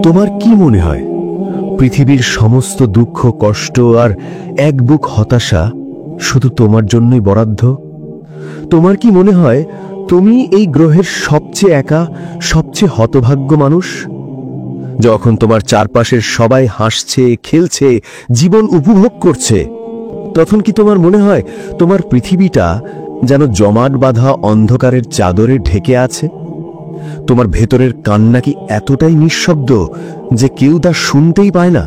তোমার কি মনে হয় পৃথিবীর সমস্ত দুঃখ কষ্ট আর এক বুক হতাশা শুধু তোমার জন্যই বরাদ্দ? তোমার কি মনে হয় তুমি এই গ্রহের সবচেয়ে একা, সবচেয়ে হতভাগ্য মানুষ? যখন তোমার চারপাশের সবাই হাসছে, খেলছে, জীবন উপভোগ করছে, তখন কি তোমার মনে হয় তোমার পৃথিবীটা যেন জমাট বাঁধা অন্ধকারের চাদরে ঢেকে আছে? তোমার ভেতরের কান্না কি এতটাই নিঃশব্দ যে কেউ তা শুনতেই পায় না?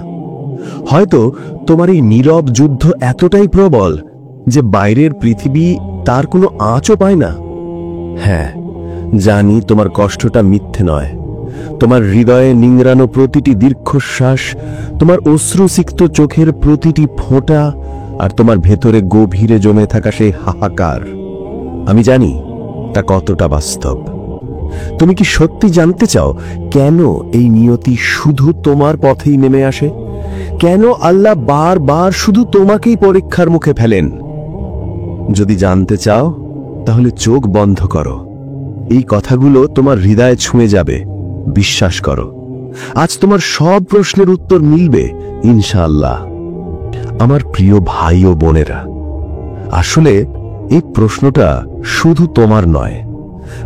হয়তো তোমার এই নীরব যুদ্ধ এতটাই প্রবল যে বাইরের পৃথিবী তার কোনো আঁচও পায় না। হ্যাঁ, জানি তোমার কষ্টটা মিথ্যে নয়। তোমার হৃদয়ে নিংড়ানো প্রতিটি দীর্ঘশ্বাস, তোমার অশ্রুসিক্ত চোখের প্রতিটি ফোঁটা, আর তোমার ভেতরে গভীরে জমে থাকা সেই হাহাকার, আমি জানি তা কতটা বাস্তব। তুমি কি সত্যি জানতে চাও কেন এই নিয়তি শুধু তোমার পথেই নেমে আসে? কেন আল্লাহ বারবার শুধু তোমাকেই পরীক্ষার মুখে ফেলেন? যদি জানতে চাও তাহলে চোখ বন্ধ করো। এই কথাগুলো তোমার হৃদয়ে ছুঁয়ে যাবে, বিশ্বাস করো। আজ তোমার সব প্রশ্নের উত্তর মিলবে ইনশাআল্লাহ। আমার প্রিয় ভাই ও বোনেরা, আসলে এই প্রশ্নটা শুধু তোমার নয়।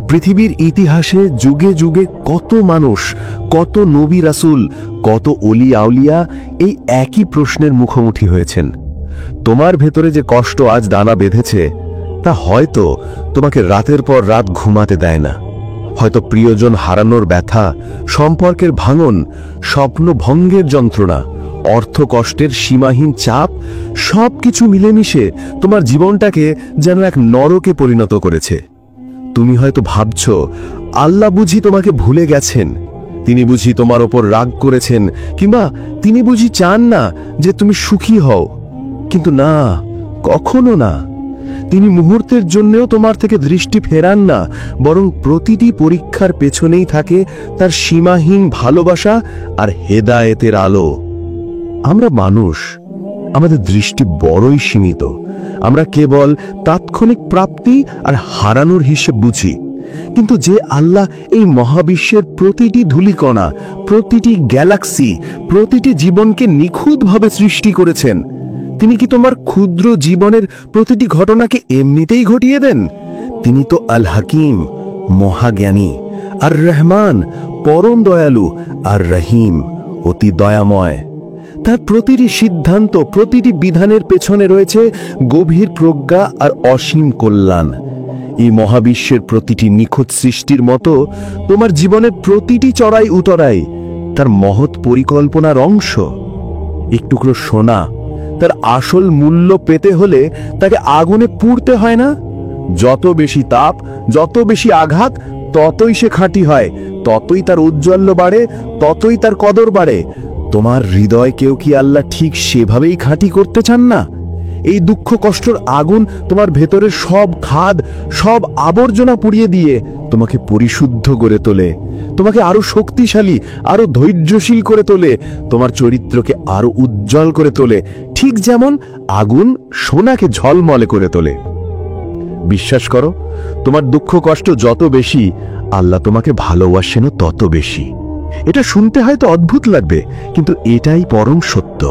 পৃথিবীর ইতিহাসে যুগে যুগে কত মানুষ, কত নবী রাসূল, কত ওলি আউলিয়া এই একই প্রশ্নের মুখোমুখি হয়েছেন। তোমার ভেতরে যে কষ্ট আজ দানা বেঁধেছে, তা হয়তো তোমাকে রাতের পর রাত ঘুমাতে দেয় না। হয়তো প্রিয়জন হারানোর ব্যথা, সম্পর্কের ভাঙন, স্বপ্ন ভঙ্গের যন্ত্রণা, অর্থ কষ্টের সীমাহীন চাপ, সবকিছু মিলেমিশে তোমার জীবনটাকে যেন এক নরকে পরিণত করেছে। তুমি হয়তো ভাবছ আল্লাহ বুঝি তোমাকে ভুলে গেছেন, তিনি বুঝি তোমার ওপর রাগ করেছেন, কিংবা তিনি বুঝি চান না যে তুমি সুখী হও। কিন্তু না, কখনো না। তিনি মুহূর্তের জন্যও তোমার থেকে দৃষ্টি ফেরান না, বরং প্রতিটি পরীক্ষার পেছনেই থাকে তার সীমাহীন ভালোবাসা আর হেদায়েতের আলো। আমরা মানুষ, আমাদের দৃষ্টি বড়ই সীমিত। আমরা কেবল তাৎক্ষণিক প্রাপ্তি আর হারানোর হিসেব বুঝি। কিন্তু যে আল্লাহ এই মহাবিশ্বের প্রতিটি ধূলিকণা, প্রতিটি গ্যালাক্সি, প্রতিটি জীবনকে নিখুঁতভাবে সৃষ্টি করেছেন, তিনি কি তোমার ক্ষুদ্র জীবনের প্রতিটি ঘটনাকে এমনিতেই ঘটিয়ে দেন? তিনি তো আল হাকিম, মহাজ্ঞানী, আর রহমান, পরম দয়ালু, আর রহিম, অতি দয়াময়। তার প্রতিটি সিদ্ধান্ত, প্রতিটি বিধানের পেছনে রয়েছে গভীর প্রজ্ঞা আর অসীম কল্যাণ। এই মহাবিশ্বের প্রতিটি নিখুঁত সৃষ্টির মতো তোমার জীবনের প্রতিটি চড়াই উতরাই তার মহৎ পরিকল্পনার অংশ। এক টুকরো সোনা তার আসল মূল্য পেতে হলে তাকে আগুনে পুড়তে হয় না? যত বেশি তাপ, যত বেশি আঘাত, ততই সে খাঁটি হয়, ততই তার ঔজ্জ্বল্য বাড়ে, ততই তার কদর বাড়ে। তোমার হৃদয়কেও কি আল্লাহ ঠিক সেভাবেই খাঁটি করতে চান না? এই দুঃখ কষ্টের আগুন তোমার ভেতরের সব খাদ, সব আবর্জনা পুড়িয়ে দিয়ে তোমাকে পরিশুদ্ধ করে তোলে, তোমাকে আরো শক্তিশালী, আরো ধৈর্যশীল করে তোলে, তোমার চরিত্রকে আরো উজ্জ্বল করে তোলে, ঠিক যেমন আগুন সোনাকে ঝলমলে করে তোলে। বিশ্বাস করো, তোমার দুঃখ কষ্ট যত বেশি, আল্লাহ তোমাকে ভালোবাসেনও তত বেশি। এটা শুনতে হয়তো অদ্ভুত লাগবে, কিন্তু এটাই পরম সত্য।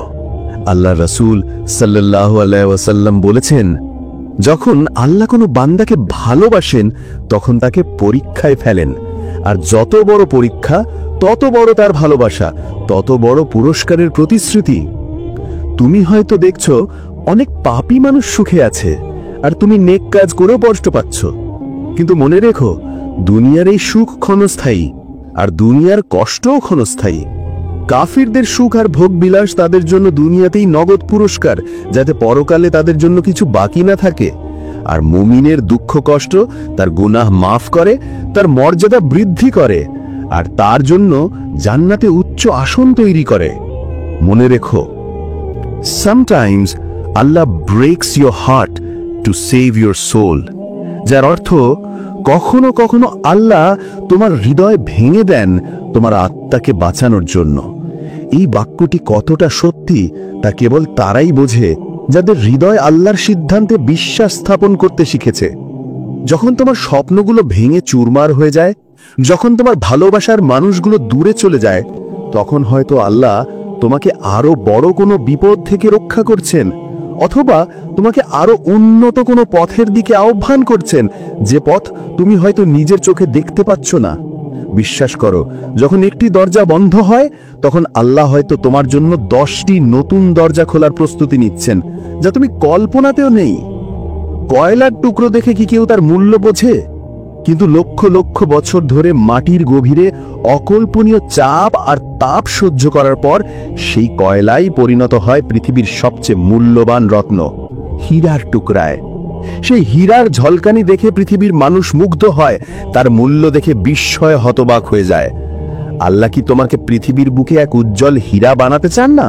আল্লাহ রাসূল সাল্লাল্লাহু আলাইহি ওয়াসাল্লাম বলেছেন, যখন আল্লাহ কোনো বান্দাকে ভালোবাসেন তখন তাকে পরীক্ষায় ফেলেন, আর যত বড় পরীক্ষা তত বড় তার ভালোবাসা, তত বড় পুরস্কারের প্রতিশ্রুতি। তুমি হয়তো দেখছো অনেক পাপী মানুষ সুখে আছে, আর তুমি নেক কাজ করেও কষ্ট পাচ্ছ। কিন্তু মনে রেখো, দুনিয়ার এই সুখ ক্ষণস্থায়ী, আর দুনিয়ার কষ্টও ক্ষণস্থায়ী। কাফিরদের সুখ আর ভোগ বিলাস তাদের জন্য দুনিয়াতেই নগদ পুরস্কার, যাতে পরকালে তাদের জন্য কিছু বাকি না থাকে। আর মুমিনের দুঃখ কষ্ট তার গুনাহ মাফ করে, তার মর্যাদা বৃদ্ধি করে, আর তার জন্য জান্নাতে উচ্চ আসন তৈরি করে। মনে রেখো, sometimes Allah breaks your heart to save your soul, যার অর্থ কখনো কখনো আল্লাহ তোমার হৃদয় ভেঙে দেন তোমার আত্মাকে বাঁচানোর জন্য। এই বাক্যটি কতটা সত্যি তা কেবল তারাই বোঝে যাদের হৃদয় আল্লাহর সিদ্ধান্তে বিশ্বাস স্থাপন করতে শিখেছে। যখন তোমার স্বপ্নগুলো ভেঙে চুরমার হয়ে যায়, যখন তোমার ভালোবাসার মানুষগুলো দূরে চলে যায়, তখন হয়তো আল্লাহ তোমাকে আরো বড় কোনো বিপদ থেকে রক্ষা করছেন, অথবা তোমাকে আরো উন্নত কোনো পথের দিকে আহ্বান করছেন, যে পথ তুমি হয়তো নিজের চোখে দেখতে পাচ্ছ না। বিশ্বাস করো, যখন একটি দরজা বন্ধ হয়, তখন আল্লাহ হয়তো তোমার জন্য 10টি নতুন দরজা খোলার প্রস্তুতি নিচ্ছেন, যা তুমি কল্পনাতেও নেই। কয়লার টুকরো দেখে কি কেউ তার মূল্য বোঝে? কিন্তু লক্ষ লক্ষ বছর ধরে মাটির গভীরে অকল্পনীয় চাপ আর তাপ সহ্য করার পর সেই কয়লাই পরিণত হয় পৃথিবীর সবচেয়ে মূল্যবান রত্ন, হীরার টুকরায়। সেই হীরার ঝলকানি দেখে পৃথিবীর মানুষ মুগ্ধ হয়, তার মূল্য দেখে বিস্ময়ে হতবাক হয়ে যায়। আল্লাহ কি তোমাকে পৃথিবীর বুকে এক উজ্জ্বল হীরা বানাতে চান না?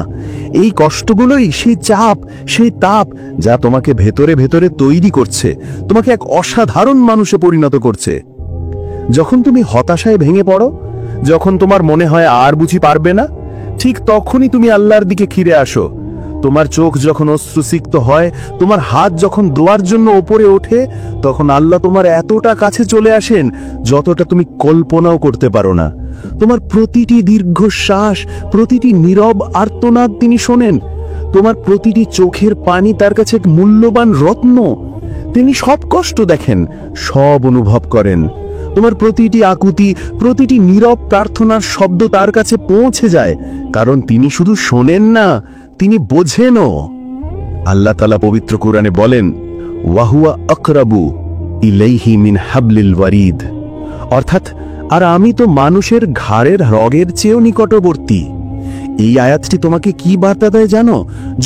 এই কষ্টগুলোই সেই চাপ, সেই তাপ, যা তোমাকে ভেতরে ভেতরে তৈরি করছে, তোমাকে এক অসাধারণ মানুষে পরিণত করছে। যখন তুমি হতাশায় ভেঙে পড়ো, যখন তোমার মনে হয় আর বুঝি পারবে না, ঠিক তখনই তুমি আল্লাহর দিকে ফিরে আসো। তোমার চোখ যখন অশ্রুসিক্ত হয়, তোমার হাত যখন দোয়ার জন্য ওপরে ওঠে, তখন আল্লাহ তোমার এতটা কাছে চলে আসেন যতটা তুমি কল্পনাও করতে পারো না। তোমার প্রতিটি দীর্ঘশ্বাস, প্রতিটি নীরব আর্তনাদ তিনি শোনেন। তোমার প্রতিটি চোখের পানি তার কাছে এক মূল্যবান রত্ন। তিনি সব কষ্ট দেখেন, সব অনুভব করেন। তোমার প্রতিটি আকুতি, প্রতিটি নীরব প্রার্থনার শব্দ তার কাছে পৌঁছে যায়, কারণ তিনি শুধু শোনেন না, তিনি বোঝেনও। আল্লাহ তাআলা পবিত্র কোরআনে বলেন, ওয়াহুয়া আকরাবু ইলাইহি মিন হাবলিল ওয়ারিদ, অর্থাৎ আর আমি তো মানুষের ঘাড়ের রগের চেয়েও নিকটবর্তী। এই আয়াতটি তোমাকে কি বার্তা দেয় জানো?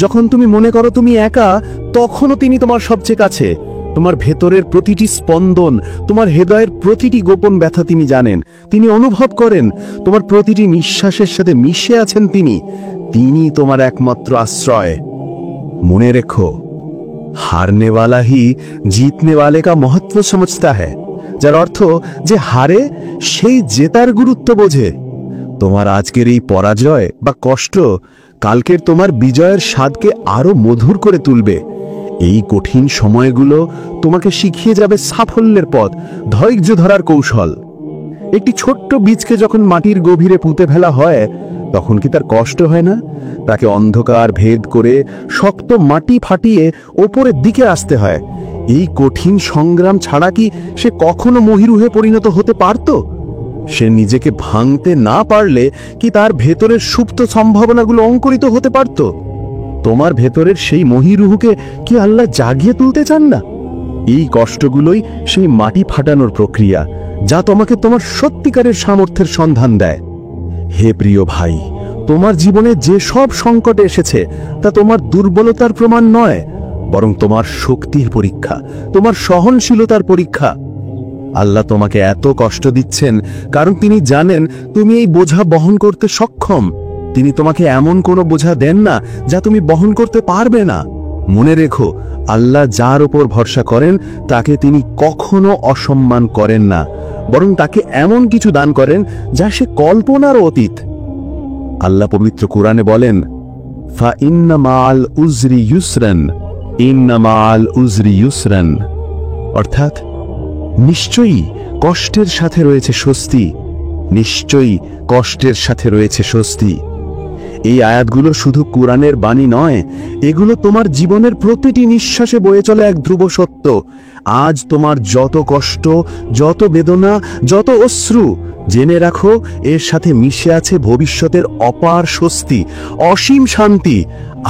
যখন তুমি মনে করো তুমি একা, তখনও তিনি তোমার সবচেয়ে কাছে। তোমার ভেতরের প্রতিটি স্পন্দন, তোমার হৃদয়ের প্রতিটি গোপন ব্যথা তিনি জানেন, তিনি অনুভব করেন। তোমার প্রতিটি নিঃশ্বাসের সাথে মিশে আছেন তিনি। তিনি তোমার একমাত্র আশ্রয়। মনে রেখো, হারনে वाला ही जीतने वाले का महत्व समझता है, যার অর্থ যে হারে সেই জেতার গুরুত্ব বোঝে। তোমার আজকের এই পরাজয় বা কষ্ট কালকের তোমার বিজয়ের স্বাদকে আরো মধুর করে তুলবে। এই কঠিন সময়গুলো তোমাকে শিখিয়ে যাবে সাফল্যের পথ, ধৈর্য ধরার কৌশল। একটি ছোট্ট বীজকে যখন মাটির গভীরে পুঁতে ফেলা হয়, তখন কি তার কষ্ট হয় না? তাকে অন্ধকার ভেদ করে শক্ত মাটি ফাটিয়ে ওপরের দিকে আসতে হয়। এই কঠিন সংগ্রাম ছাড়া কি সে কখনো মহিরুহে পরিণত হতে পারত? সে নিজেকে ভাঙতে না পারলে কি তার ভেতরের সুপ্ত সম্ভাবনাগুলো অঙ্কুরিত হতে পারত? তোমার ভেতরের সেই মহিরুহকে কি আল্লাহ জাগিয়ে তুলতে চান না? এই কষ্টগুলোই সেই মাটি ফাটানোর প্রক্রিয়া, যা তোমাকে তোমার সত্যিকারের সামর্থ্যের সন্ধান দেয়। হে প্রিয় ভাই, তোমার জীবনে যে সব সংকট এসেছে তা তোমার দুর্বলতার প্রমাণ নয়, বরং তোমার শক্তির পরীক্ষা, তোমার সহনশীলতার পরীক্ষা। আল্লাহ তোমাকে এত কষ্ট দিচ্ছেন কারণ তিনি জানেন তুমি এই বোঝা বহন করতে সক্ষম। তিনি তোমাকে এমন কোনো বোঝা দেন না যা তুমি বহন করতে পারবে না। মনে রেখো, আল্লাহ যার উপর ভরসা করেন তাকে তিনি কখনো অসম্মান করেন না, বরং তাকে এমন কিছু দান করেন যা সে কল্পনারও অতীত। আল্লাহ পবিত্র কোরআনে বলেন, ফা ইন্না মাআল উজরি ইউসরান, ইন্না মাআল উজরি ইউসরান, অর্থাৎ নিশ্চয়ই কষ্টের সাথে রয়েছে স্বস্তি, নিশ্চয়ই কষ্টের সাথে রয়েছে স্বস্তি। এই আয়াতগুলো শুধু কোরআনের বাণী নয়, এগুলো তোমার জীবনের প্রতিটি নিঃশ্বাসে বয়ে চলে এক ধ্রুব সত্য। আজ তোমার যত কষ্ট, যত বেদনা, যত অশ্রু, জেনে রাখো এর সাথে মিশে আছে ভবিষ্যতের অপার স্বস্তি, অসীম শান্তি।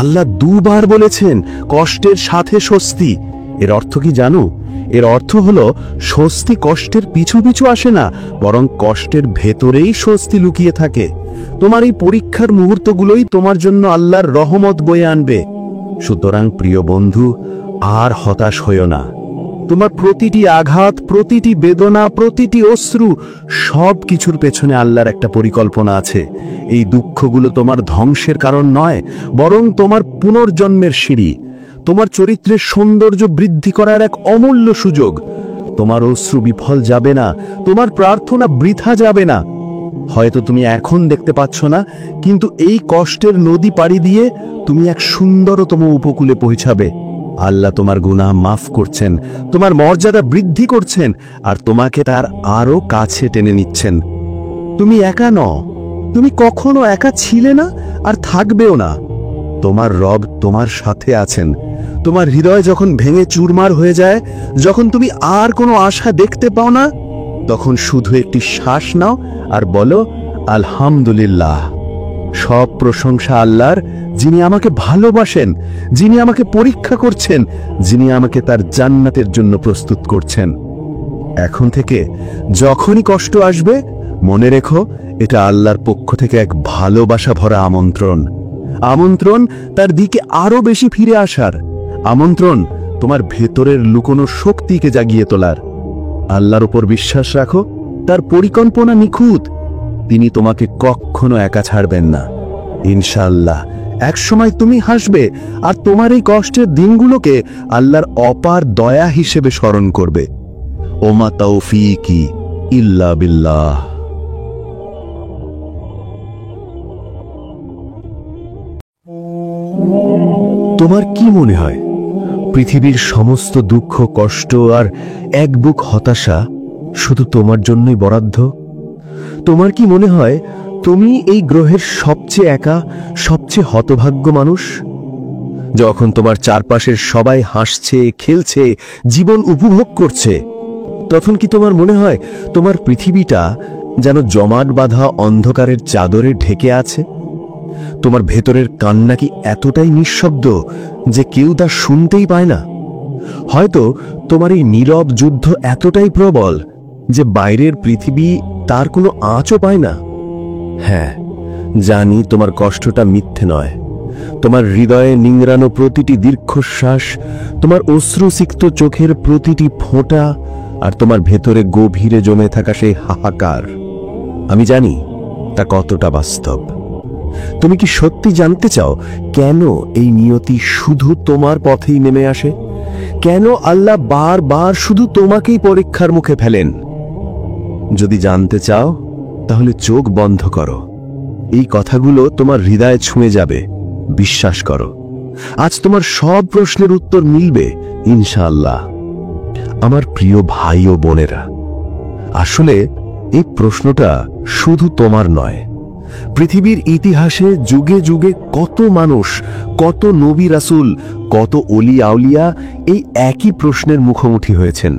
আল্লাহ দুবার বলেছেন কষ্টের সাথে স্বস্তি। এর অর্থ কি জানো? এর অর্থ হলো স্বস্তি কষ্টের পিছু পিছু আসে না, বরং কষ্টের ভেতরেই স্বস্তি লুকিয়ে থাকে। তোমার এই পরীক্ষার মুহূর্তগুলোই তোমার জন্য আল্লাহর রহমত বয়ে আনবে। সুতরাং প্রিয় বন্ধু, আর হতাশ হইও না। তোমার প্রতিটি আঘাত, প্রতিটি বেদনা, প্রতিটি অশ্রু, সব কিছুর পেছনে আল্লাহর একটা পরিকল্পনা আছে। এই দুঃখগুলো তোমার ধ্বংসের কারণ নয়, বরং তোমার পুনর্জন্মের সিঁড়ি, তোমার চরিত্রের সৌন্দর্য বৃদ্ধি করার এক অমূল্য সুযোগ। তোমার অশ্রু বিফল যাবে না, তোমার প্রার্থনা বৃথা যাবে না। হয়তো তুমি এখন দেখতে পাচ্ছ না, কিন্তু এই কষ্টের নদী পাড়ি দিয়ে তুমি এক সুন্দরতম উপকূলে পৌঁছাবে। আল্লাহ তোমার গুনাহ মাফ করছেন, তোমার মর্যাদা বৃদ্ধি করছেন, আর তোমাকে তার আরো কাছে টেনে নিচ্ছেন। তুমি একা নও, তুমি কখনো একা ছিলে না আর থাকবেও না। তোমার রব তোমার সাথে আছেন। তোমার হৃদয় যখন ভেঙে চুরমার হয়ে যায়, যখন তুমি আর কোনো আশা দেখতে পাও না, তখন শুধু একটি শ্বাস নাও আর বলো, আলহামদুলিল্লাহ। সব প্রশংসা আল্লাহর, যিনি আমাকে ভালোবাসেন, যিনি আমাকে পরীক্ষা করছেন, যিনি আমাকে তার জান্নাতের জন্য প্রস্তুত করছেন। এখন থেকে যখনই কষ্ট আসবে, মনে রেখো এটা আল্লাহর পক্ষ থেকে এক ভালোবাসা ভরা আমন্ত্রণ। আমন্ত্রণ তার দিকে আরো বেশি ফিরে আসার। আমন্ত্রণ তোমার ভেতরের লুকোনো শক্তিকে জাগিয়ে তোলার। আল্লাহর উপর বিশ্বাস রাখো, তার পরিকল্পনা নিখুঁত। তিনি তোমাকে কখনো একা ছাড়বেন না। ইনশাআল্লাহ একসময় তুমি হাসবে, আর তোমার এই কষ্টের দিনগুলোকে আল্লাহর অপার দয়া হিসেবে স্মরণ করবে। ওমা তাওফীকি ইল্লা বিল্লাহ। তোমার কি মনে হয় পৃথিবীর সমস্ত দুঃখ, কষ্ট আর এক বুক হতাশা শুধু তোমার জন্যই বরাদ্দ? তোমার কি মনে হয় তুমি এই গ্রহের সবচেয়ে একা, সবচেয়ে হতভাগ্য মানুষ? যখন তোমার চারপাশের সবাই হাসছে, খেলছে, জীবন উপভোগ করছে, তখন কি তোমার মনে হয় তোমার পৃথিবীটা যেন জমাট বাঁধা অন্ধকারের চাদরে ঢেকে আছে? তোমার ভেতরের কান্না কি এতটাই নিঃশব্দ যে কেউ তা শুনতেই পায় না? হয়তো তোমার এই নীরব যুদ্ধ এতটাই প্রবল যে বাইরের পৃথিবী তার কোনো আঁচও পায় না। হ্যাঁ, জানি তোমার কষ্টটা মিথ্যে নয়। তোমার হৃদয়ে নিংড়ানো প্রতিটি দীর্ঘশ্বাস, তোমার অশ্রুসিক্ত চোখের প্রতিটি ফোঁটা, আর তোমার ভেতরে গভীরে জমে থাকা সেই হাহাকার, আমি জানি তা কতটা বাস্তব। তুমি কি সত্যি জানতে চাও কেন এই নিয়তি শুধু তোমার পথেই নেমে আসে? কেন আল্লাহ বারবার শুধু তোমাকেই পরীক্ষার মুখে ফেলেন? যদি জানতে চাও তাহলে চোখ বন্ধ করো। এই কথাগুলো তোমার হৃদয়ে ছুঁয়ে যাবে, বিশ্বাস করো। আজ তোমার সব প্রশ্নের উত্তর মিলবে ইনশাআল্লাহ। আমার প্রিয় ভাই ও বোনেরা, আসলে এই প্রশ্নটা শুধু তোমার নয়। পৃথিবীর ইতিহাসে যুগে যুগে কত মানুষ, কত নবী রাসূল, কত ওলি আউলিয়া এই একই প্রশ্নের মুখোমুখি হয়েছেন।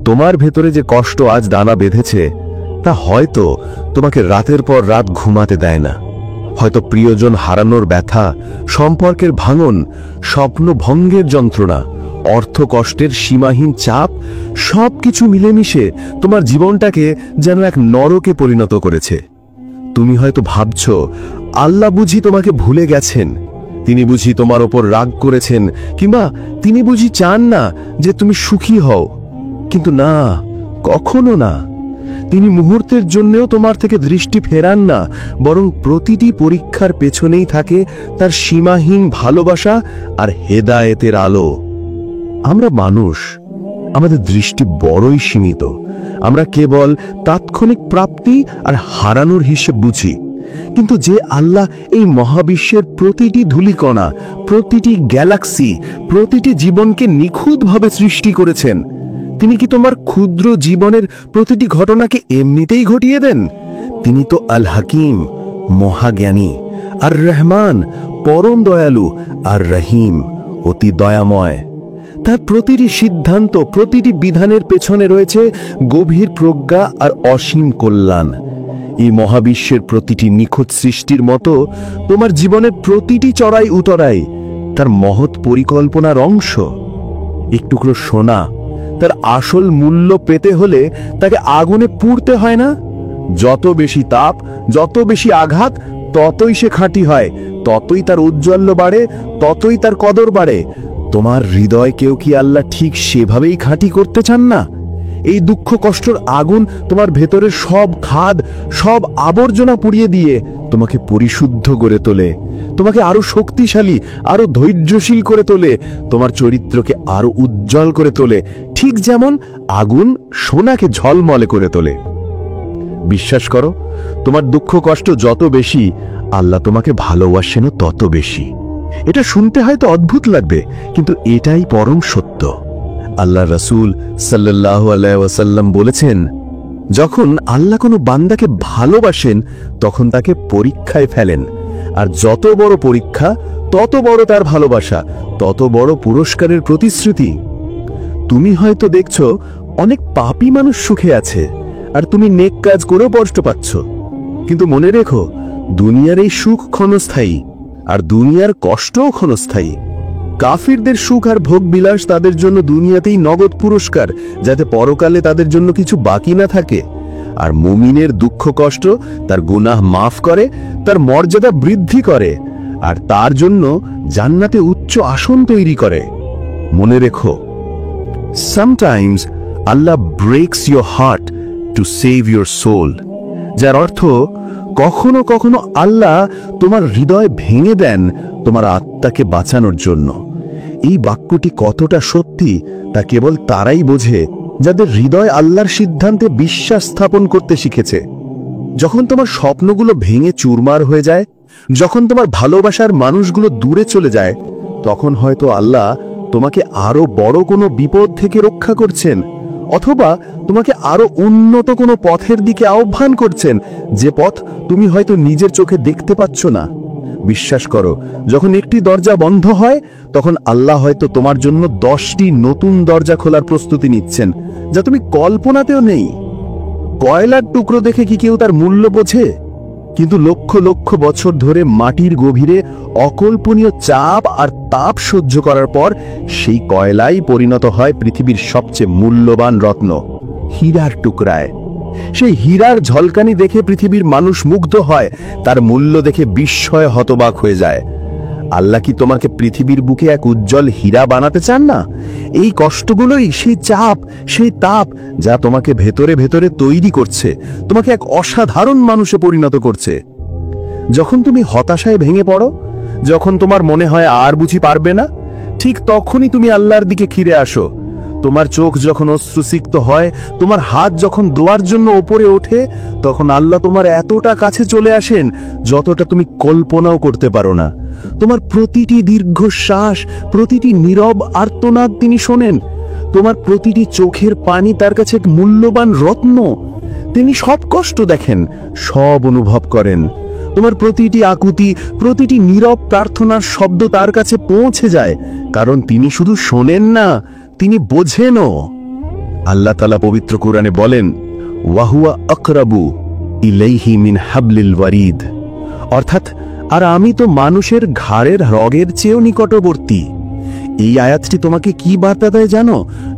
তোমার ভেতরে যে কষ্ট আজ দানা বেঁধেছে, তা হয়তো তোমাকে রাতের পর রাত ঘুমাতে দেয় না। হয়তো প্রিয়জন হারানোর ব্যথা, সম্পর্কের ভাঙন, স্বপ্ন ভঙ্গের যন্ত্রণা, অর্থ কষ্টের সীমাহীন চাপ, সবকিছু মিলেমিশে তোমার জীবনটাকে যেন এক নরকে পরিণত করেছে। তুমি হয়তো ভাবছ, আল্লাহ বুঝি তোমাকে ভুলে গেছেন, তিনি বুঝি তোমার ওপর রাগ করেছেন, কিংবা তিনি বুঝি চান না যে তুমি সুখী হও। কিন্তু না, কখনো না। তিনি মুহূর্তের জন্যও তোমার থেকে দৃষ্টি ফেরান না, বরং প্রতিটি পরীক্ষার পেছনেই থাকে তার সীমাহীন ভালোবাসা আর হেদায়েতের আলো। আমরা মানুষ, আমাদের দৃষ্টি বড়ই সীমিত। আমরা কেবল তাৎক্ষণিক প্রাপ্তি আর হারানোর হিসেব বুঝি। কিন্তু যে আল্লাহ এই মহাবিশ্বের প্রতিটি ধূলিকণা, প্রতিটি গ্যালাক্সি, প্রতিটি জীবনকে নিখুঁতভাবে সৃষ্টি করেছেন, তিনি কি তোমার ক্ষুদ্র জীবনের প্রতিটি ঘটনাকে এমনিতেই ঘটিয়ে দেন? তিনি তো আল হাকিম, মহাজ্ঞানী, আর রহমান, পরম দয়ালু, আর রহিম, অতি দয়াময়। তার প্রতিটি সিদ্ধান্ত, প্রতিটি বিধানের পেছনে রয়েছে গভীর প্রজ্ঞা আর অসীম কল্যাণ। এই মহাবিশ্বের প্রতিটি নিখুঁত সৃষ্টির মতো তোমার জীবনের প্রতিটি চড়াই উতরাই তার মহৎ পরিকল্পনার অংশ। এক টুকরো সোনা তার আসল মূল্য পেতে হলে তাকে আগুনে পুড়তে হয় না? যত বেশি তাপ, যত বেশি আঘাত, ততই সে খাঁটি হয়, ততই তার ঔজ্জ্বল্য বাড়ে, ততই তার কদর বাড়ে। তোমার হৃদয়কেও কি আল্লাহ ঠিক সেভাবেই খাঁটি করতে চান না? এই দুঃখ কষ্টের আগুন তোমার ভেতরের সব খাদ, সব আবর্জনা পুড়িয়ে দিয়ে তোমাকে পরিশুদ্ধ করে তোলে, তোমাকে আরো শক্তিশালী, আরো ধৈর্যশীল করে তোলে, তোমার চরিত্রকে আরো উজ্জ্বল করে তোলে, ঠিক যেমন আগুন সোনাকে ঝলমলে করে তোলে। বিশ্বাস করো, তোমার দুঃখ কষ্ট যত বেশি, আল্লাহ তোমাকে ভালোবাসেনও তত বেশি। এটা শুনতে হয়তো অদ্ভুত লাগবে, কিন্তু এটাই পরম সত্য। আল্লাহ রাসূল সাল্লাল্লাহু আলাইহি ওয়াসাল্লাম বলেছেন, যখন আল্লাহ কোনো বান্দাকে ভালোবাসেন তখন তাকে পরীক্ষায় ফেলেন, আর যত বড় পরীক্ষা তত বড় তার ভালোবাসা, তত বড় পুরস্কারের প্রতিশ্রুতি। তুমি হয়তো দেখছো অনেক পাপী মানুষ সুখে আছে, আর তুমি নেক কাজ করেও কষ্ট পাচ্ছ, কিন্তু মনে রেখো, দুনিয়ার এই সুখ ক্ষণস্থায়ী, আর দুনিয়ার কষ্টও ক্ষণস্থায়ী। কাফিরদের সুখ আর ভোগ বিলাস তাদের জন্য দুনিয়াতেই নগদ পুরস্কার, যাতে পরকালে তাদের জন্য কিছু বাকি না থাকে। আর মুমিনের দুঃখ কষ্ট তার গুনাহ মাফ করে, তার মর্যাদা বৃদ্ধি করে, আর তার জন্য জান্নাতে উচ্চ আসন তৈরি করে। মনে রেখো, sometimes Allah breaks your heart to save your soul, যার অর্থ কখনো কখনো আল্লাহ তোমার হৃদয় ভেঙে দেন তোমার আত্মাকে বাঁচানোর জন্য। এই বাক্যটি কতটা সত্যি তা কেবল তারাই বোঝে যাদের হৃদয় আল্লাহর সিদ্ধান্তে বিশ্বাস স্থাপন করতে শিখেছে। যখন তোমার স্বপ্নগুলো ভেঙে চুরমার হয়ে যায়, যখন তোমার ভালোবাসার মানুষগুলো দূরে চলে যায়, তখন হয়তো আল্লাহ তোমাকে আরো বড় কোনো বিপদ থেকে রক্ষা করছেন, অথবা তোমাকে আরো উন্নত কোনো পথের দিকে আহ্বান করছেন, যে পথ তুমি হয়তো নিজের চোখে দেখতে পাচ্ছ না। বিশ্বাস করো, যখন একটি দরজা বন্ধ হয়, তখন আল্লাহ হয়তো তোমার জন্য 10টি নতুন দরজা খোলার প্রস্তুতি নিচ্ছেন, যা তুমি কল্পনাতেও নেই। কয়লার টুকরো দেখে কি কেউ তার মূল্য বোঝে? কিন্তু লক্ষ লক্ষ বছর ধরে মাটির গভীরে অকল্পনীয় চাপ আর তাপ সহ্য করার পর সেই কয়লাই পরিণত হয় পৃথিবীর সবচেয়ে মূল্যবান রত্ন, হীরার টুকরায়। সেই হীরার ঝলকানি দেখে পৃথিবীর মানুষ মুগ্ধ হয়, তার মূল্য দেখে বিস্ময়ে হতবাক হয়ে যায়। আল্লাহ কি তোমাকে পৃথিবীর বুকে এক উজ্জ্বল হীরা বানাতে চান না? এই কষ্টগুলোই সেই চাপ, সেই তাপ, যা তোমাকে ভেতরে ভেতরে তৈরি করছে, তোমাকে এক অসাধারণ মানুষে পরিণত করছে। যখন তুমি হতাশায় ভেঙে পড়ো, যখন তোমার মনে হয় আর বুঝি পারবে না, ঠিক তখনই তুমি আল্লাহর দিকে ফিরে আসো। তোমার চোখ যখন অশ্রুসিক্ত হয়, তোমার হাত যখন দোয়ার জন্য ওপরে ওঠে, তখন আল্লাহ তোমার এতটা কাছে চলে আসেন যতটা তুমি কল্পনাও করতে পারো না। তোমার প্রতিটি দীর্ঘশ্বাস, প্রতিটি নীরব আর্তনাদ তিনি শোনেন। তোমার প্রতিটি চোখের পানি তার কাছে এক মূল্যবান রত্ন। তিনি সব কষ্ট দেখেন, সব অনুভব করেন। তোমার প্রতিটি আকুতি, প্রতিটি নীরব প্রার্থনার শব্দ তার কাছে পৌঁছে যায়, কারণ তিনি শুধু শোনেন না, তিনি বোঝেনও। আল্লাহ তাআলা পবিত্র কোরআনে বলেন, ওয়াহুয়া আকরাবু ইলাইহি মিন হাবলিল ওয়ারিদ, অর্থাৎ আর আমি তো মানুষের ঘাড়ের রগের চেয়েও নিকটবর্তী। এই আয়াতটি তোমাকে কি বার্তা দেয় জানো?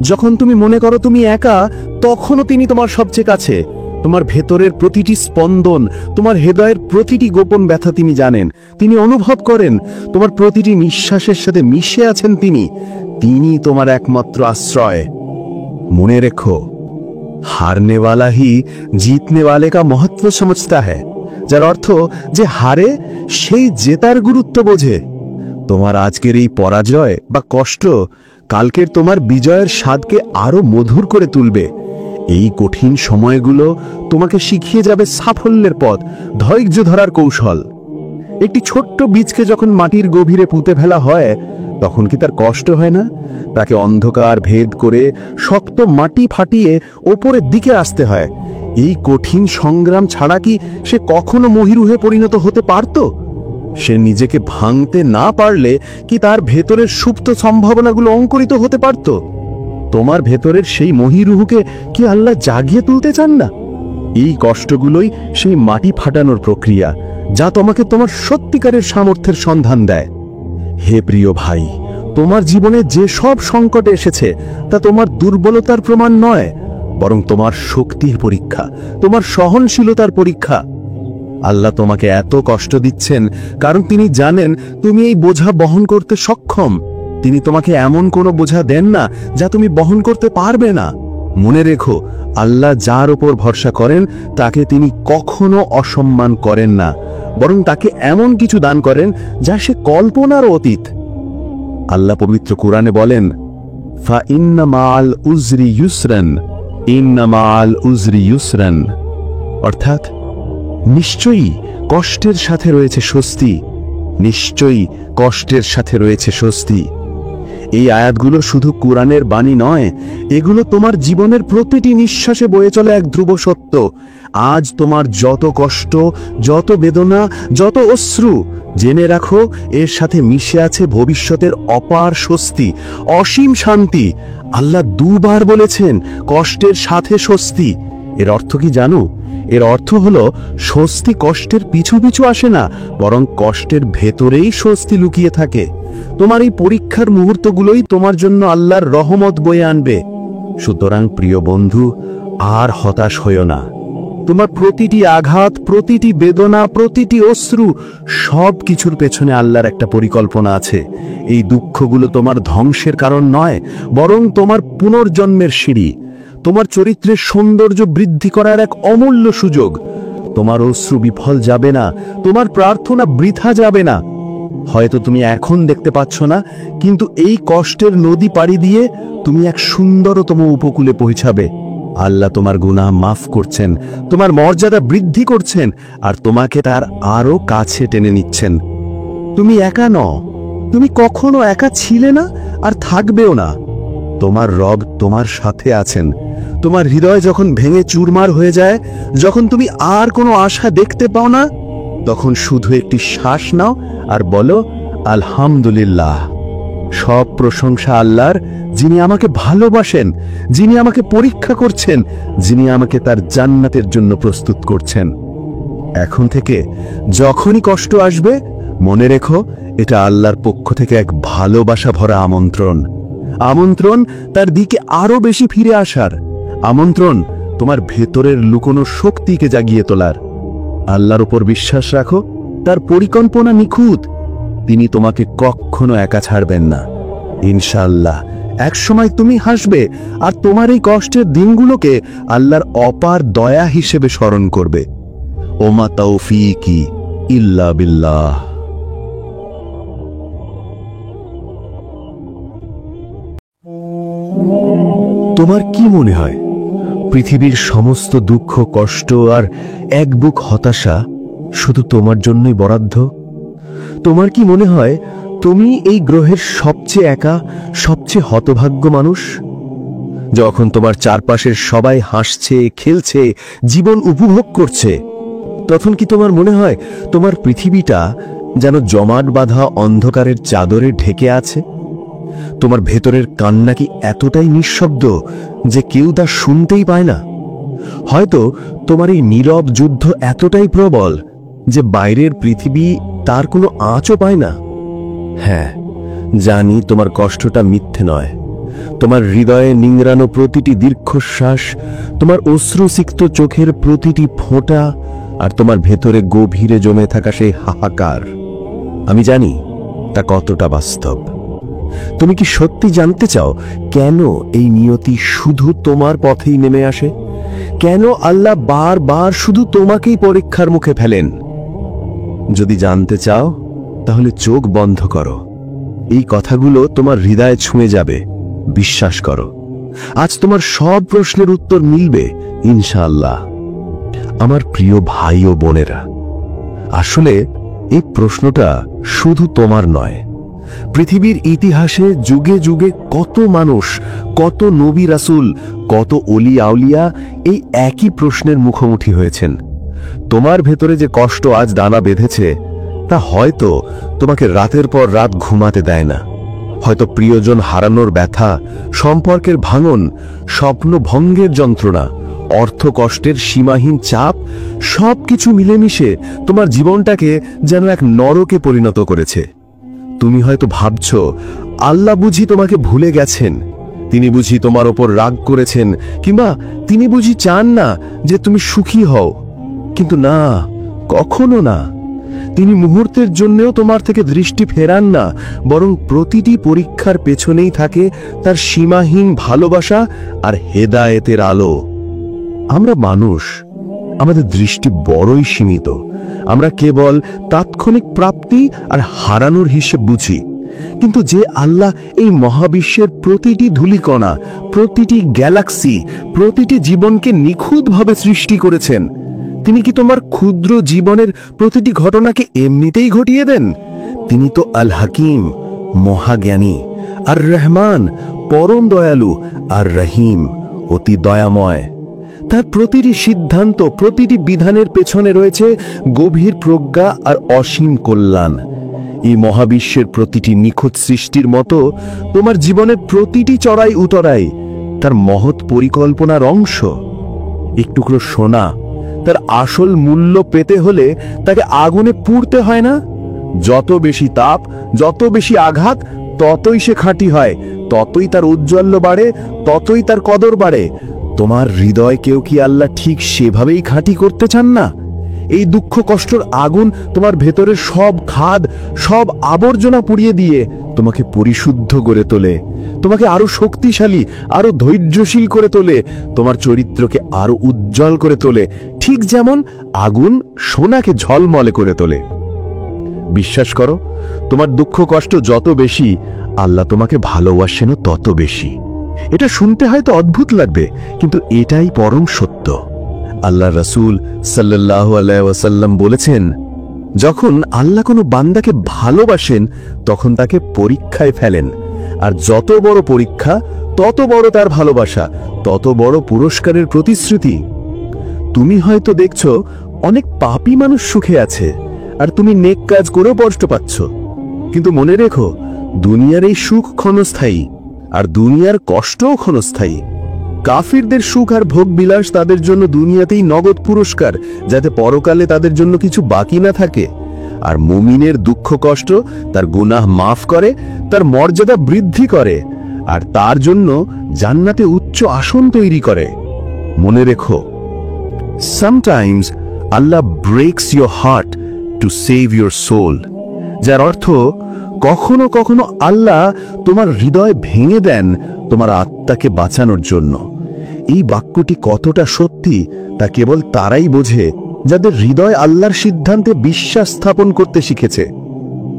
যখন তুমি মনে করো তুমি একা, তখনও তিনি তোমার সবচেয়ে কাছে। তোমার ভেতরের প্রতিটি স্পন্দন, তোমার হৃদয়ের প্রতিটি গোপন ব্যথা তিনি জানেন, তিনি অনুভব করেন। তোমার প্রতিটি নিঃশ্বাসের সাথে মিশে আছেন তিনি। তিনি তোমার একমাত্র আশ্রয়। মনে রেখো, হারনে वाला ही जीतने वाले का महत्व समझता है, যার অর্থ যে হারে সেই জেতার গুরুত্ব বোঝে। তোমার আজকের এই পরাজয় বা কষ্ট কালকের তোমার বিজয়ের স্বাদকে আরো মধুর করে তুলবে। এই কঠিন সময়গুলো তোমাকে শিখিয়ে যাবে সাফল্যের পথ, ধৈর্য ধরার কৌশল। একটি ছোট্ট বীজকে যখন মাটির গভীরে পুঁতে ফেলা হয়, তখন কি তার কষ্ট হয় না? তাকে অন্ধকার ভেদ করে শক্ত মাটি ফাটিয়ে ওপরের দিকে আসতে হয়। এই কঠিন সংগ্রাম ছাড়া কি সে কখনো মহিরুহে পরিণত হতে পারত? সে নিজেকে ভাঙতে না পারলে কি তার ভেতরের সুপ্ত সম্ভাবনাগুলো অঙ্কুরিত হতে পারত? তোমার ভেতরের সেই মহিরুহকে কি আল্লাহ জাগিয়ে তুলতে চান না? এই কষ্টগুলোই সেই মাটি ফাটানোর প্রক্রিয়া, যা তোমাকে তোমার সত্যিকারের সামর্থ্যের সন্ধান দেয়। হে প্রিয় ভাই, তোমার জীবনে যে সব সংকট এসেছে তা তোমার দুর্বলতার প্রমাণ নয়, বরং তোমার শক্তির পরীক্ষা, তোমার সহনশীলতার পরীক্ষা। আল্লাহ তোমাকে এত কষ্ট দিচ্ছেন কারণ তিনি জানেন তুমি এই বোঝা বহন করতে সক্ষম। তিনি তোমাকে এমন কোনো বোঝা দেন না যা তুমি বহন করতে পারবে না। মনে রেখো, আল্লাহ যার উপর ভরসা করেন তাকে তিনি কখনো অসম্মান করেন না, বরং তাকে এমন কিছু দান করেন যা সে কল্পনার অতীত। আল্লাহ পবিত্র কোরআনে বলেন, ফা ইন্না মাআল উজরি ইউসরান, ইন্না মাআল উজরি ইউসরান, অর্থাৎ নিশ্চয়ই কষ্টের সাথে রয়েছে স্বস্তি, নিশ্চয়ই কষ্টের সাথে রয়েছে স্বস্তি। এই আয়াতগুলো শুধু কোরআনের বাণী নয়, এগুলো তোমার জীবনের প্রতিটি নিঃশ্বাসে বয়ে চলে এক ধ্রুব সত্য। আজ তোমার যত কষ্ট, যত বেদনা, যত অশ্রু, জেনে রাখো এর সাথে মিশে আছে ভবিষ্যতের অপার স্বস্তি, অসীম শান্তি। আল্লাহ দুবার বলেছেন কষ্টের সাথে স্বস্তি। এর অর্থ কি জানো? এর অর্থ হলো স্বস্তি কষ্টের পিছু পিছু আসে না, বরং কষ্টের ভেতরেই স্বস্তি লুকিয়ে থাকে। তোমার এই পরীক্ষার মুহূর্তগুলোই তোমার জন্য আল্লাহর রহমত বয়ে আনবে। সুতরাং প্রিয় বন্ধু, আর হতাশ হইও না। তোমার প্রতিটি আঘাত, প্রতিটি বেদনা, প্রতিটি অশ্রু, সব কিছুর পেছনে আল্লাহর একটা পরিকল্পনা আছে। এই দুঃখগুলো তোমার ধ্বংসের কারণ নয়, বরং তোমার পুনর্জন্মের সিঁড়ি, তোমার চরিত্রের সৌন্দর্য বৃদ্ধি করার এক অমূল্য সুযোগ। তোমার অশ্রু বিফল যাবে না, তোমার প্রার্থনা বৃথা যাবে না। হয়তো তুমি এখন দেখতে পাচ্ছ না, কিন্তু এই কষ্টের নদী পাড়ি দিয়ে তুমি এক সুন্দরতম উপকূলে পৌঁছাবে। আল্লাহ তোমার গুনাহ মাফ করছেন, তোমার মর্যাদা বৃদ্ধি করছেন, আর তোমাকে তার আরো কাছে টেনে নিচ্ছেন। তুমি একা নও, তুমি কখনো একা ছিলে না আর থাকবেও না। তোমার রব তোমার সাথে আছেন। তোমার হৃদয় যখন ভেঙে চুরমার হয়ে যায়, যখন তুমি আর কোনো আশা দেখতে পাও না, তখন শুধু একটি শ্বাস নাও আর বলো, আলহামদুলিল্লাহ। সব প্রশংসা আল্লাহর, যিনি আমাকে ভালোবাসেন, যিনি আমাকে পরীক্ষা করছেন, যিনি আমাকে তার জান্নাতের জন্য প্রস্তুত করছেন। এখন থেকে যখনই কষ্ট আসবে, মনে রেখো এটা আল্লাহর পক্ষ থেকে এক ভালোবাসা ভরা আমন্ত্রণ। আমন্ত্রণ তার দিকে আরো বেশি ফিরে আসার, আমন্ত্রণ তোমার ভেতরের লুকোনো শক্তিকে জাগিয়ে তোলার। আল্লাহর উপর বিশ্বাস রাখো, তার পরিকল্পনা নিখুঁত। তিনি তোমাকে কখনো একা ছাড়বেন না। ইনশাআল্লাহ একসময় তুমি হাসবে, আর তোমার এই কষ্টের দিনগুলোকে আল্লাহর অপার দয়া হিসেবে স্মরণ করবে। ওমা তাওফীকি ইল্লা বিল্লাহ। তোমার কি মনে হয় পৃথিবীর সমস্ত দুঃখ, কষ্ট আর এক বুক হতাশা শুধু তোমার জন্যই বরাদ্দ? তোমার কি মনে হয় তুমি এই গ্রহের সবচেয়ে একা, সবচেয়ে হতভাগ্য মানুষ? যখন তোমার চারপাশের সবাই হাসছে, খেলছে, জীবন উপভোগ করছে, তখন কি তোমার মনে হয় তোমার পৃথিবীটা যেন জমাট বাঁধা অন্ধকারের চাদরে ঢেকে আছে? তোমার ভেতরের কান্না কি এতটাই নিঃশব্দ যে কেউ তা শুনতেই পায় না? হয়তো তোমার এই নীরব যুদ্ধ এতটাই প্রবল যে বাইরের পৃথিবী তার কোনো আঁচও পায় না। হ্যাঁ, জানি তোমার কষ্টটা মিথ্যে নয়। তোমার হৃদয়ে নিংড়ানো প্রতিটি দীর্ঘশ্বাস, তোমার অশ্রুসিক্ত চোখের প্রতিটি ফোঁটা, আর তোমার ভেতরে গভীরে জমে থাকা সেই হাহাকার, আমি জানি তা কতটা বাস্তব। তুমি কি সত্যি জানতে চাও কেন এই নিয়তি শুধু তোমার পথেই নেমে আসে? কেন আল্লাহ বারবার শুধু তোমাকেই পরীক্ষার মুখে ফেলেন? যদি জানতে চাও তাহলে চোখ বন্ধ করো। এই কথাগুলো তোমার হৃদয়ে ছুঁয়ে যাবে, বিশ্বাস করো। আজ তোমার সব প্রশ্নের উত্তর মিলবে ইনশাআল্লাহ। আমার প্রিয় ভাই ও বোনেরা, আসলে এই প্রশ্নটা শুধু তোমার নয়। পৃথিবীর ইতিহাসে যুগে যুগে কত মানুষ, কত নবী রাসূল, কত ওলি আউলিয়া এই একই প্রশ্নের মুখোমুখি হয়েছেন। তোমার ভেতরে যে কষ্ট আজ দানা বেঁধেছে, তা হয়তো তোমাকে রাতের পর রাত ঘুমাতে দেয় না। হয়তো প্রিয়জন হারানোর ব্যথা, সম্পর্কের ভাঙন, স্বপ্ন ভঙ্গের যন্ত্রণা, অর্থ কষ্টের সীমাহীন চাপ, সবকিছু মিলেমিশে তোমার জীবনটাকে যেন এক নরকে পরিণত করেছে। তুমি হয়তো ভাবছ, আল্লাহ বুঝি তোমাকে ভুলে গেছেন, তিনি বুঝি তোমার ওপর রাগ করেছেন, কিংবা তিনি বুঝি চান না যে তুমি সুখী হও। কিন্তু না, কখনো না। তিনি মুহূর্তের জন্যও তোমার থেকে দৃষ্টি ফেরান না, বরং প্রতিটি পরীক্ষার পেছনেই থাকে তার সীমাহীন ভালোবাসা আর হেদায়েতের আলো। আমরা মানুষ, আমাদের দৃষ্টি বড়ই সীমিত। আমরা কেবল তাৎক্ষণিক প্রাপ্তি আর হারানোর হিসেব বুঝি। কিন্তু যে আল্লাহ এই মহাবিশ্বের প্রতিটি ধূলিকণা, প্রতিটি গ্যালাক্সি, প্রতিটি জীবনকে নিখুঁতভাবে সৃষ্টি করেছেন, তিনি কি তোমার ক্ষুদ্র জীবনের প্রতিটি ঘটনাকে এমনিতেই ঘটিয়ে দেন? তিনি তো আল হাকিম, মহাজ্ঞানী, আর রহমান, পরম দয়ালু, আর রহিম, অতি দয়াময়। তার প্রতিটি সিদ্ধান্ত, প্রতিটি বিধানের পেছনে রয়েছে গভীর প্রজ্ঞা আর অসীম কল্যাণ। এই মহাবিশ্বের প্রতিটি নিখুঁত সৃষ্টির মতো তোমার জীবনের প্রতিটি চড়াই উতরাই তার মহৎ পরিকল্পনার অংশ। এক টুকরো সোনা তার আসল মূল্য পেতে হলে তাকে আগুনে পুড়তে হয় না। যত বেশি তাপ, যত বেশি আঘাত, ততই সে খাঁটি হয়, ততই তার ঔজ্জ্বল্য বাড়ে, ততই তার কদর বাড়ে। তোমার হৃদয়কেও কি আল্লাহ ঠিক সেভাবেই খাঁটি করতে চান না? এই দুঃখ কষ্টের আগুন তোমার ভেতরের সব খাদ, সব আবর্জনা পুড়িয়ে দিয়ে তোমাকে পরিশুদ্ধ করে তোলে, তোমাকে আরো শক্তিশালী, আরো ধৈর্যশীল করে তোলে, তোমার চরিত্রকে আরো উজ্জ্বল করে তোলে, ঠিক যেমন আগুন সোনাকে ঝলমলে করে তোলে। বিশ্বাস করো, তোমার দুঃখ কষ্ট যত বেশি, আল্লাহ তোমাকে ভালোবাসেনও তত বেশি। এটা শুনতে হয়তো অদ্ভুত লাগবে, কিন্তু এটাই পরম সত্য। আল্লাহ রাসূল সাল্লাল্লাহু আলাইহি ওয়াসাল্লাম বলেছেন, যখন আল্লাহ কোনো বান্দাকে ভালোবাসেন তখন তাকে পরীক্ষায় ফেলেন, আর যত বড় পরীক্ষা তত বড় তার ভালোবাসা, তত বড় পুরস্কারের প্রতিশ্রুতি। তুমি হয়তো দেখছো অনেক পাপী মানুষ সুখে আছে, আর তুমি নেক কাজ করেও কষ্ট পাচ্ছ, কিন্তু মনে রেখো, দুনিয়ার এই সুখ ক্ষণস্থায়ী, আর দুনিয়ার কষ্টও ক্ষণস্থায়ী। কাফিরদের সুখ আর ভোগ বিলাস তাদের জন্য দুনিয়াতেই নগদ পুরস্কার, যাতে পরকালে তাদের জন্য কিছু বাকি না থাকে। আর মুমিনের দুঃখ কষ্ট তার গুনাহ মাফ করে, তার মর্যাদা বৃদ্ধি করে, আর তার জন্য জান্নাতে উচ্চ আসন তৈরি করে। মনে রেখো, sometimes Allah breaks your heart to save your soul, যার অর্থ কখনো কখনো আল্লাহ তোমার হৃদয় ভেঙে দেন তোমার আত্মাকে বাঁচানোর জন্য। এই বাক্যটি কতটা সত্যি তা কেবল তারাই বোঝে যাদের হৃদয় আল্লাহর সিদ্ধান্তে বিশ্বাস স্থাপন করতে শিখেছে।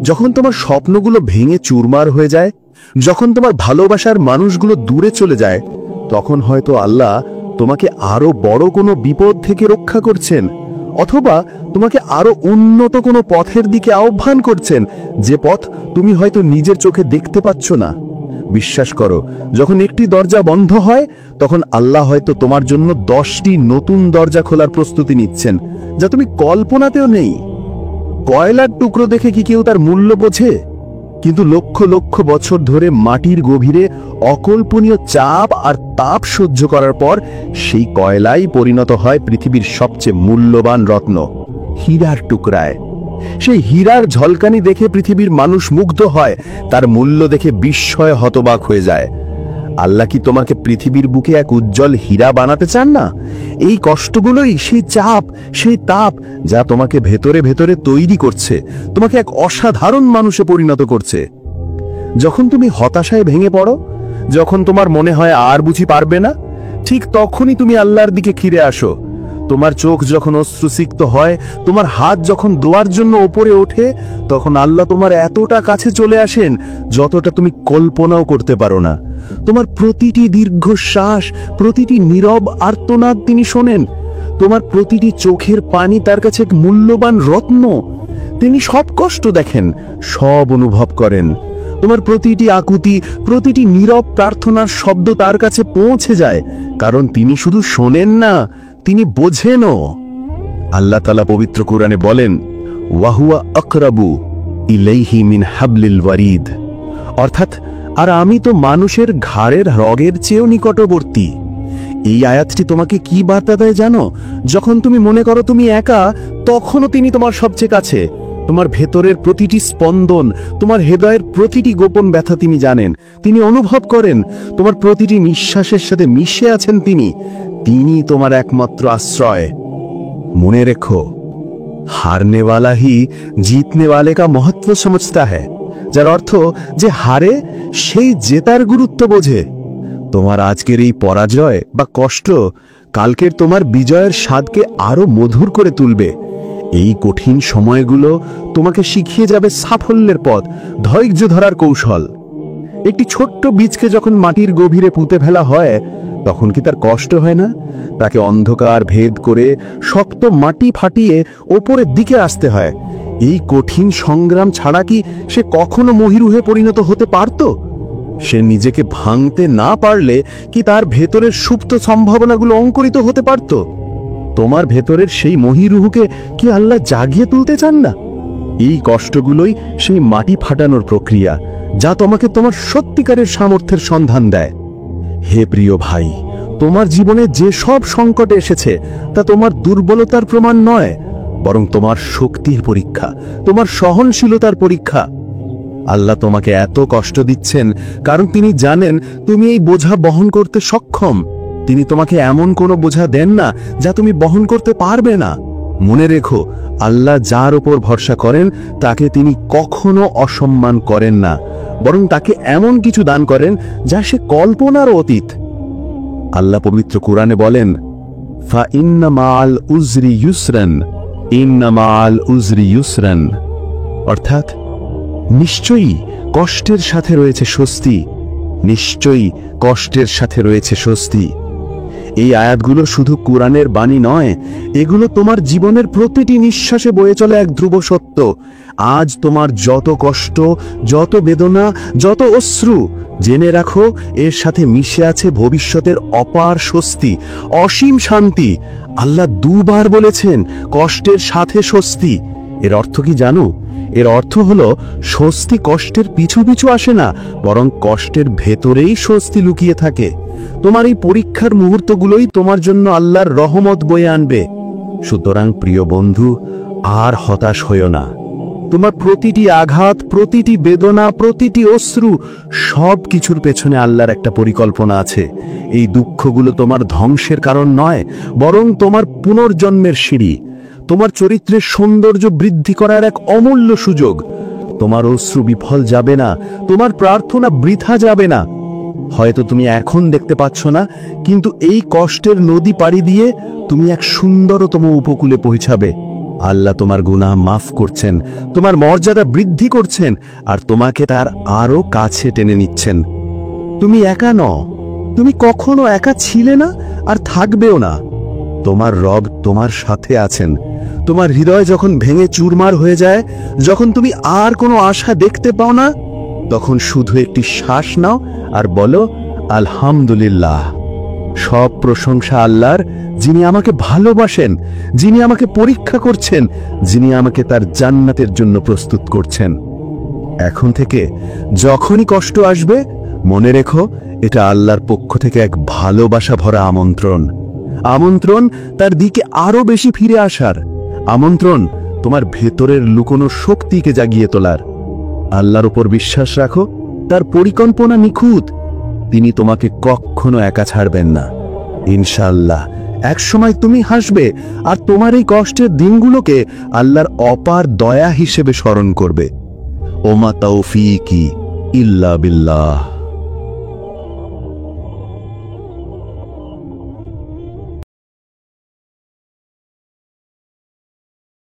যখন তোমার স্বপ্নগুলো ভেঙে চুরমার হয়ে যায়, যখন তোমার ভালোবাসার মানুষগুলো দূরে চলে যায়, তখন হয়তো আল্লাহ তোমাকে আরো বড় কোনো বিপদ থেকে রক্ষা করছেন, অথবা তোমাকে আরো উন্নত কোনো পথের দিকে আহ্বান করছেন, যে পথ তুমি হয়তো নিজের চোখে দেখতে পাচ্ছ না। বিশ্বাস করো, যখন একটি দরজা বন্ধ হয়, তখন আল্লাহ হয়তো তোমার জন্য 10টি নতুন দরজা খোলার প্রস্তুতি নিচ্ছেন, যা তুমি কল্পনাতেও নেই। কয়লার টুকরো দেখে কি কেউ তার মূল্য বোঝে? কিন্তু লক্ষ লক্ষ বছর ধরে মাটির গভীরে অকল্পনীয় চাপ আর তাপ সহ্য করার পর সেই কয়লাই পরিণত হয় পৃথিবীর সবচেয়ে মূল্যবান রত্ন, হীরার টুকরায়। সেই হীরার ঝলকানি দেখে পৃথিবীর মানুষ মুগ্ধ হয়, তার মূল্য দেখে বিস্ময়ে হতবাক হয়ে যায়। আল্লাহ কি তোমাকে পৃথিবীর বুকে এক উজ্জ্বল হীরা বানাতে চান না? এই কষ্টগুলোই সেই চাপ, সেই তাপ, যা তোমাকে ভেতরে ভেতরে তৈরি করছে, তোমাকে এক অসাধারণ মানুষে পরিণত করছে। যখন তুমি হতাশায় ভেঙে পড়ো, যখন তোমার মনে হয় আর বুঝি পারবে না, ঠিক তখনই তুমি আল্লাহর দিকে ফিরে আসো। তোমার চোখ যখন অশ্রুসিক্ত হয়, তোমার হাত যখন দোয়ার জন্য ওপরে ওঠে, তখন আল্লাহ তোমার এতটা কাছে চলে আসেন যতটা তুমি কল্পনাও করতে পারো না। তোমার প্রতিটি দীর্ঘশ্বাস, প্রতিটি নীরব আর্তনাদ তিনি শোনেন। তোমার প্রতিটি চোখের পানি তার কাছে এক মূল্যবান রত্ন। তিনি সব কষ্ট দেখেন, সব অনুভব করেন। তোমার প্রতিটি আকুতি, প্রতিটি নীরব প্রার্থনার শব্দ তার কাছে পৌঁছে যায়, কারণ তিনি শুধু শোনেন না, তিনি বোঝেনও। আল্লাহ তাআলা পবিত্র কোরআনে বলেন, ওয়াহুয়া আকরাবু ইলাইহি মিন হাবলিল ওয়ারিদ, অর্থাৎ আর আমি তো মানুষের ঘাড়ের রগের চেয়েও নিকটবর্তী। এই আয়াতটি তোমাকে কি বার্তা দেয় জানো? যখন তুমি মনে করো তুমি একা, তখনও তিনি তোমার সবচেয়ে কাছে। তোমার ভেতরের প্রতিটি স্পন্দন, তোমার হৃদয়ের প্রতিটি গোপন ব্যথা তিনি জানেন, তিনি অনুভব করেন। তোমার প্রতিটি নিঃশ্বাসের সাথে মিশে আছেন তিনি। তিনি তোমার একমাত্র আশ্রয়। মনে রেখো, হারনে वाला ही जीतने वाले का महत्व समझता है, যার অর্থ যে হারে সেই জেতার গুরুত্ব বোঝে। তোমার আজকের এই পরাজয় বা কষ্ট কালকের তোমার বিজয়ের স্বাদকে আরো মধুর করে তুলবে। এই কঠিন সময়গুলো তোমাকে শিখিয়ে যাবে সাফল্যের পথ, ধৈর্য ধরার কৌশল। একটি ছোট্ট বীজকে যখন মাটির গভীরে পুঁতে ফেলা হয়, তখন কি তার কষ্ট হয় না? তাকে অন্ধকার ভেদ করে শক্ত মাটি ফাটিয়ে ওপরের দিকে আসতে হয়। এই কঠিন সংগ্রাম ছাড়া কি সে কখনো মহিরুহে পরিণত হতে পারত? সে নিজেকে ভাঙতে না পারলে কি তার ভেতরের সুপ্ত সম্ভাবনাগুলো অঙ্কুরিত হতে পারত? তোমার ভেতরের সেই মহিরুহুকে কি আল্লাহ জাগিয়ে তুলতে চান না? এই কষ্টগুলোই সেই মাটি ফাটানোর প্রক্রিয়া, যা তোমাকে তোমার সত্যিকারের সামর্থ্যের সন্ধান দেয়। হে প্রিয় ভাই, তোমার জীবনে যে সব সংকট এসেছে তা তোমার দুর্বলতার প্রমাণ নয়, বরং তোমার শক্তির পরীক্ষা, তোমার সহনশীলতার পরীক্ষা। আল্লাহ তোমাকে এত কষ্ট দিচ্ছেন কারণ তিনি জানেন তুমি এই বোঝা বহন করতে সক্ষম। তিনি তোমাকে এমন কোনো বোঝা দেন না যা তুমি বহন করতে পারবে না। মনে রেখো, আল্লাহ যার উপর ভরসা করেন তাকে তিনি কখনো অসম্মান করেন না, বরং তাকে এমন কিছু দান করেন যা সে কল্পনারও অতীত। আল্লাহ পবিত্র কুরআনে বলেন, ফা ইন্না মাআল উজরি ইউসরান, ইন্না মাআল উজরি ইউসরান, অর্থাৎ নিশ্চয়ই কষ্টের সাথে রয়েছে স্বস্তি, নিশ্চয়ই কষ্টের সাথে রয়েছে স্বস্তি। এই আয়াতগুলো শুধু কুরআনের বাণী নয়, এগুলো তোমার জীবনের প্রতিটি নিঃশ্বাসে বয়ে চলে এক ধ্রুব সত্য। আজ তোমার যত কষ্ট, যত বেদনা, যত অশ্রু, জেনে রাখো এর সাথে মিশে আছে ভবিষ্যতের অপার স্বস্তি, অসীম শান্তি। আল্লাহ দুবার বলেছেন কষ্টের সাথে স্বস্তি। এর অর্থ কি জানো? এর অর্থ হলো স্বস্তি কষ্টের পিছু পিছু আসে না, বরং কষ্টের ভেতরেই স্বস্তি লুকিয়ে থাকে। তোমার এই পরীক্ষার মুহূর্তগুলোই তোমার জন্য আল্লাহর রহমত বয়ে আনবে। সুতরাং প্রিয় বন্ধু, আর হতাশ হইও না। তোমার প্রতিটি আঘাত, প্রতিটি বেদনা, প্রতিটি অশ্রু, সব কিছুর পেছনে আল্লাহর একটা পরিকল্পনা আছে। এই দুঃখগুলো তোমার ধ্বংসের কারণ নয়, বরং তোমার পুনর্জন্মের সিঁড়ি, তোমার চরিত্রের সৌন্দর্য বৃদ্ধি করার এক অমূল্য সুযোগ। তোমার অশ্রু বিফল যাবে না, তোমার প্রার্থনা বৃথা যাবে না। হয়তো তুমি এখন দেখতে পাচ্ছ না, কিন্তু এই কষ্টের নদী পাড়ি দিয়ে তুমি এক সুন্দরতম উপকূলে পৌঁছাবে। আল্লাহ তোমার গুনাহ মাফ করছেন, তোমার মর্যাদা বৃদ্ধি করছেন, আর তোমাকে তার আরো কাছে টেনে নিচ্ছেন। তুমি একা নও, তুমি কখনো একা ছিলে না আর থাকবেও না। তোমার রব তোমার সাথে আছেন। তোমার হৃদয় যখন ভেঙে চুরমার হয়ে যায়, যখন তুমি আর কোনো আশা দেখতে পাও না, তখন শুধু একটি শ্বাস নাও আর বলো, আলহামদুলিল্লাহ। সব প্রশংসা আল্লাহর, যিনি আমাকে ভালোবাসেন, যিনি আমাকে পরীক্ষা করছেন, যিনি আমাকে তার জান্নাতের জন্য প্রস্তুত করছেন। এখন থেকে যখনই কষ্ট আসবে, মনে রেখো এটা আল্লাহর পক্ষ থেকে এক ভালোবাসা ভরা আমন্ত্রণ। আমন্ত্রণ তার দিকে আরো বেশি ফিরে আসার, আমন্ত্রণ তোমার ভেতরের লুকোনো শক্তিকে জাগিয়ে তোলার। আল্লাহর উপর বিশ্বাস রাখো, তার পরিকল্পনা নিখুঁত। তিনি তোমাকে কখনো একা ছাড়বেন না। ইনশাআল্লাহ একসময় তুমি হাসবে, আর তোমার এই কষ্টের দিনগুলোকে আল্লাহর অপার দয়া হিসেবে স্মরণ করবে। ওমা তাওফীকি ইল্লা বিল্লাহ।